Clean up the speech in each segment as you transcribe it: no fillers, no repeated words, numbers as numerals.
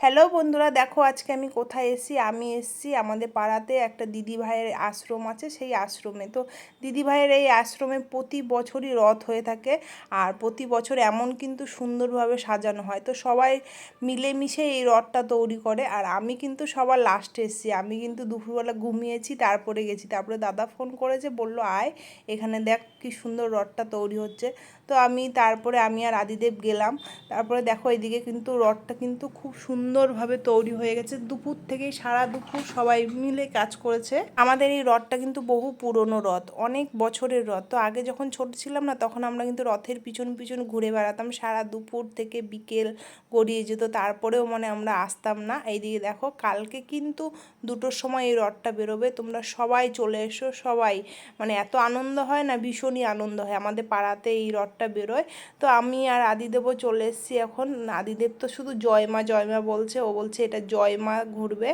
Hello বন্ধুরা, দেখো আজকে আমি কোথায় এসেছি। আমি এসেছি আমাদের পাড়াতে একটা দিদিভাইয়ের আশ্রম আছে, সেই আশ্রমে। তো দিদিভাইয়ের এই আশ্রমে প্রতি বছরই রথ হয়ে থাকে, আর প্রতি বছর এমন কিন্তু সুন্দরভাবে সাজানো হয়। তো সবাই মিলেমিশে এই রথটা তৈরি করে, আর আমি কিন্তু সবার লাস্টে এসেছি। আমি কিন্তু দুপুরবেলা ঘুমিয়েছি, তারপরে গেছি। তারপরে দাদা ফোন করেছে, বলল আয় এখানে দেখ কি সুন্দর রথটা তৈরি হচ্ছে। তো তারপরে আমি আর আদিদেব গেলাম। তারপরে দেখো এদিকে কিন্তু রথটা কিন্তু খুব সুন্দরভাবে তৈরি হয়ে গেছে। দুপুর থেকেই সারা দুপুর সবাই মিলে কাজ করেছে। আমাদের এই রথটা কিন্তু বহু পুরনো রথ, অনেক বছরের রথ। তো আগে যখন ছোট ছিলাম না, তখন আমরা কিন্তু রথের পিছন পিছন ঘুরে বেড়াতাম, সারা দুপুর থেকে বিকেল গড়িয়ে যেত, তারপরেও আমরা আসতাম না। এইদিকে দেখো কালকে কিন্তু 2টোর সময় এই রথটা বেরোবে। তোমরা সবাই চলে এসো, সবাই এত আনন্দ হয় না, ভীষণই আনন্দ হয়। আমাদের পাড়াতে এই রথটা বেরোয়। তো আমি আর আদিদেবও চলে এসেছি এখন। আদিদেব তো শুধু জয় মা বলছে, ও বলছে এটা জয় মা ঘুরবে,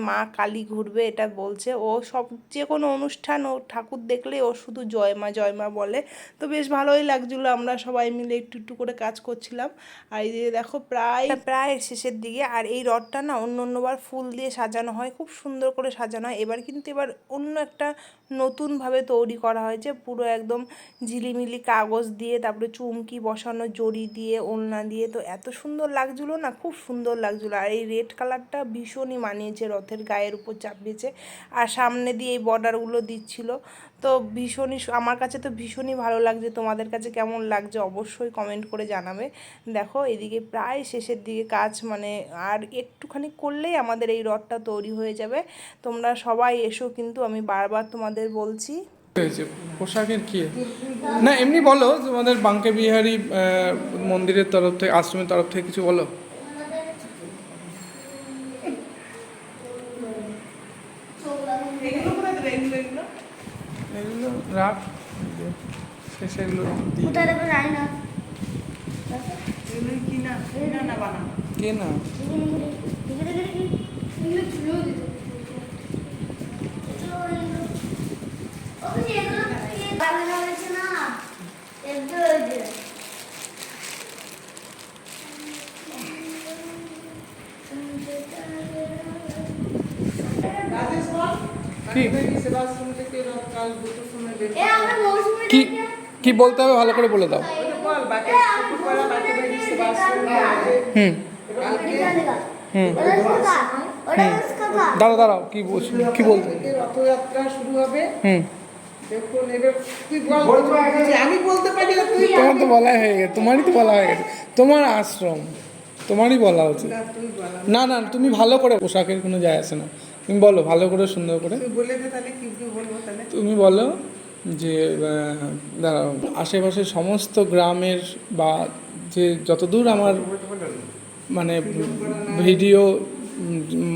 মা কালী ঘুরবে, এটা বলছে ও। সব যে কোনো অনুষ্ঠান ও ঠাকুর দেখলে ও শুধু জয় মা বলে। তো বেশ ভালোই লাগছিলো, আমরা সবাই মিলে একটু একটু করে কাজ করছিলাম। আর এই যে দেখো প্রায় শেষের দিকে। আর এই রথটা না অন্যবার ফুল দিয়ে সাজানো হয়, খুব সুন্দর করে সাজানো হয়। এবার অন্য একটা নতুনভাবে তৈরি করা হয়েছে, পুরো একদম ঝিলিমিলি কাগজ দিয়ে, তারপরে চুমকি বসানো, জড়ি দিয়ে, ওড়না দিয়ে। তো এত সুন্দর লাগছিলো না, খুব সুন্দর লাগছিলো। আর এই রেড কালারটা ভীষণই মানিয়েছে, রথের গায়ের উপর চাপিয়েছে। আর সামনে দিয়ে এই বর্ডারগুলো দিচ্ছিল। তো আমার কাছে তো ভীষণই ভালো লাগছে। তোমাদের কাছে কেমন লাগছে অবশ্যই কমেন্ট করে জানাবে। দেখো এদিকে প্রায় শেষের দিকে কাজ, আর একটুখানি করলেই আমাদের এই রথটা তৈরি হয়ে যাবে। তোমরা সবাই এসো, কিন্তু আমি বারবার তোমাদের বলছি। পোশাকের কি না, এমনি বলো তোমাদের বাঙ্কে বিহারী মন্দিরের তরফ থেকে, আশ্রমের তরফ থেকে কিছু বলো। এগুলো রাখ, শেষে এগুলো কে না কি কি বলতে হবে ভালো করে বলে দাও। হুম হুম দাঁড়াও কি বলছো, কি বলতে? রথযাত্রা শুরু হবে। হুম দেখুন এবার তুই বল, আমি বলতে পারি না, তুই তোমার তো বলা হয়ে গেছে, তোমারই তো বলা হয়ে গেছে, তোমার আশ্রম, তোমারই বলা উচিত। না না, তুমি ভালো করে, পোশাকের কোনো যায় আসে না, তুমি বলো ভালো করে, সুন্দর করে বলে দে তাহলে। কি বলবো তাহলে? তুমি বলো যে দাঁড়াও, আশেপাশের সমস্ত গ্রামের বা যে যতদূর আমার ভিডিও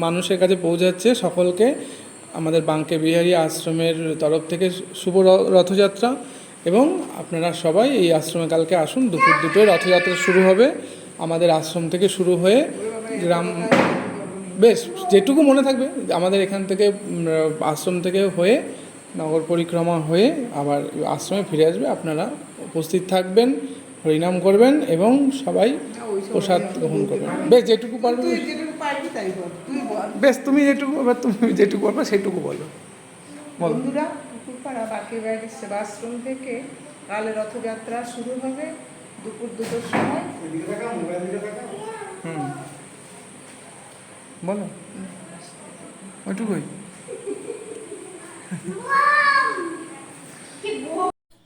মানুষের কাছে পৌঁছাচ্ছে, সকলকে আমাদের বাঙ্কে বিহারী আশ্রমের তরফ থেকে শুভ রথযাত্রা। এবং আপনারা সবাই এই আশ্রমে কালকে আসুন, দুপুর 2টোয় রথযাত্রা শুরু হবে আমাদের আশ্রম থেকে শুরু হয়ে গ্রাম, বেশ যেটুকু মনে থাকবে আমাদের এখান থেকে আশ্রম থেকে হয়ে নগর পরিক্রমা হয়ে আবার আশ্রমে ফিরে আসবে। আপনারা উপস্থিত থাকবেন, হরিনাম করবেন এবং সবাই প্রসাদ গ্রহণ করবেন। বেশ যেটুকু পারবে, বেশ তুমি যেটুকু পারবে সেটুকু বলো। বন্ধুরা, পুকুরপাড়া বাঁকে বিহারী সেবাশ্রম থেকে কাল রথযাত্রা শুরু হবে দুপুর 2টোর সময়। বলো ওইটুকুই।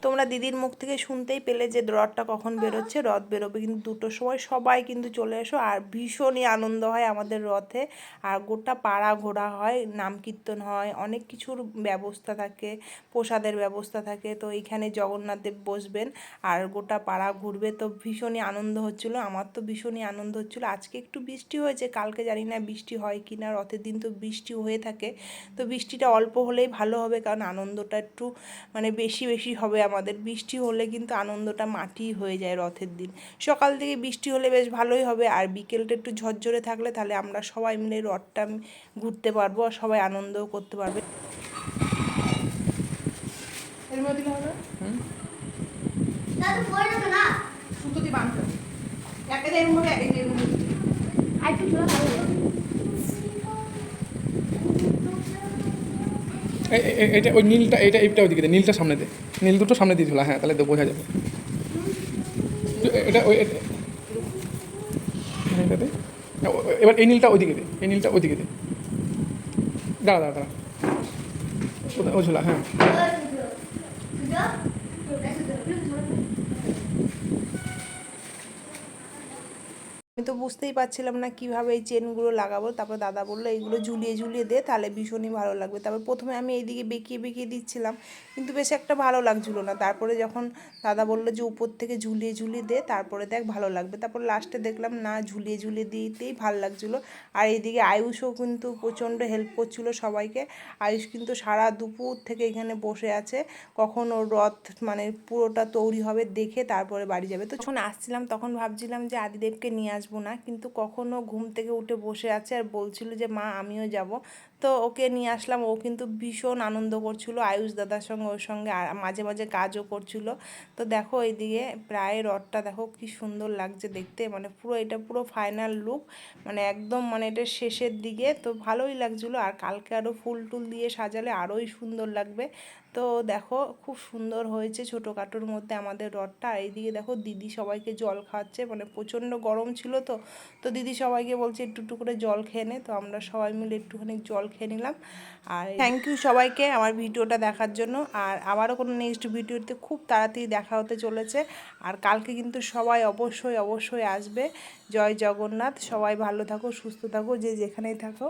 তোমরা দিদির মুখ থেকে শুনতেই পেলে যে রথটা কখন বেরোচ্ছে। রথ বেরোবে কিন্তু 2টোর সময়। সবাই কিন্তু চলে এসো। আর ভীষণই আনন্দ হয় আমাদের রথে। আর গোটা পাড়া ঘোরা হয়, নাম কীর্তন হয়, অনেক কিছুর ব্যবস্থা থাকে, প্রসাদের ব্যবস্থা থাকে। তো এইখানে জগন্নাথ দেব বসবেন আর গোটা পাড়া ঘুরবে। তো ভীষণই আনন্দ হচ্ছিলো, আমার তো ভীষণই আনন্দ হচ্ছিলো। আজকে একটু বৃষ্টি হয়েছে, কালকে জানি না বৃষ্টি হয় কি না। রথের দিন তো বৃষ্টি হয়ে থাকে। তো বৃষ্টিটা অল্প হলেই ভালো হবে, কারণ আনন্দটা একটু বেশি হবে। আমাদের বৃষ্টি হলে কিন্তু আনন্দটা মাটি হয়ে যায় রথের দিন। সকাল থেকে বৃষ্টি হলে বেশ ভালোই হবে, আর বিকেলটা একটু ঝরঝরে থাকলে তাহলে আমরা সবাই মিলে রথটা ঘুরতে পারবো, আর সবাই আনন্দও করতে পারবে। এর মধ্যে হবে সুতো দিয়ে বাঁধতে হবে, একের মধ্যে এটা ওই নীলটা, এইটা ওইদিকে দে, নীলটা সামনে দে, নীল দুটো সামনে দিয়ে ঝোলা, হ্যাঁ তাহলে তো বোঝা যাবে। এটা ওই নীলটা দে, এবার এই নীলটা ওইদিকে দে, এই নীলটা ওইদিকে দে, দাঁড়া দাঁড়া দাঁড়া, ও ঝোলা, হ্যাঁ। আমি তো বুঝতেই পারছিলাম না কিভাবে এই চেনগুলো লাগাবো। তারপর দাদা বললো এইগুলো ঝুলিয়ে ঝুলিয়ে দে, তাহলে ভীষণই ভালো লাগবে। তারপর প্রথমে আমি এইদিকে বেঁকিয়ে বেঁকিয়ে দিচ্ছিলাম, কিন্তু বেশ একটা ভালো লাগছিলো না। তারপরে যখন দাদা বললো যে উপর থেকে ঝুলিয়ে ঝুলিয়ে দে, তারপরে দেখ ভালো লাগবে। তারপর লাস্টে দেখলাম না, ঝুলিয়ে ঝুলিয়ে দিতেই ভালো লাগছিলো। আর এইদিকে আয়ুষও কিন্তু প্রচণ্ড হেল্প করছিলো সবাইকে। আয়ুষ কিন্তু সারা দুপুর থেকে এখানে বসে আছে, কখন ওর রথ মানে পুরোটা তৈরি হবে দেখে তারপরে বাড়ি যাবে। তো যখন আসছিলাম তখন ভাবছিলাম যে আদিদেবকে নিয়ে আসবো না, কিন্তু কখনো ঘুম থেকে উঠে বসে আছে আর বলছিল যে মা আমিও যাব। তো ওকে নিয়ে আসলাম। ও কিন্তু ভীষণ আনন্দ করছিল আয়ুষ দাদার সঙ্গে, ওর সঙ্গে আর মাঝে মাঝে কাজও করছিল। তো দেখো এইদিকে প্রায় রথটা দেখো কি সুন্দর লাগছে দেখতে, মানে পুরো এটা পুরো ফাইনাল লুক, মানে একদম মানে এটা শেষের দিকে। তো ভালোই লাগছিলো, আর কালকে আরও ফুল টুল দিয়ে সাজালে আরোই সুন্দর লাগবে। তো দেখো খুব সুন্দর হয়েছে ছোটোখাটোর মধ্যে আমাদের রথটা। আর এইদিকে দেখো দিদি সবাইকে জল খাওয়াচ্ছে, মানে প্রচণ্ড গরম ছিল। তো তো দিদি সবাইকে বলছে একটু একটু করে জল খেয়ে নে। তো আমরা সবাই মিলে একটুখানি জল খেয়ে নিলাম। আর থ্যাংক ইউ সবাইকে আমার ভিডিওটা দেখার জন্য। আর আবারও কোনো নেক্সট ভিডিওতে খুব তাড়াতাড়ি দেখা হতে চলেছে। আর কালকে কিন্তু সবাই অবশ্যই অবশ্যই আসবে। জয় জগন্নাথ। সবাই ভালো থাকো, সুস্থ থাকো, যে যেখানেই থাকো।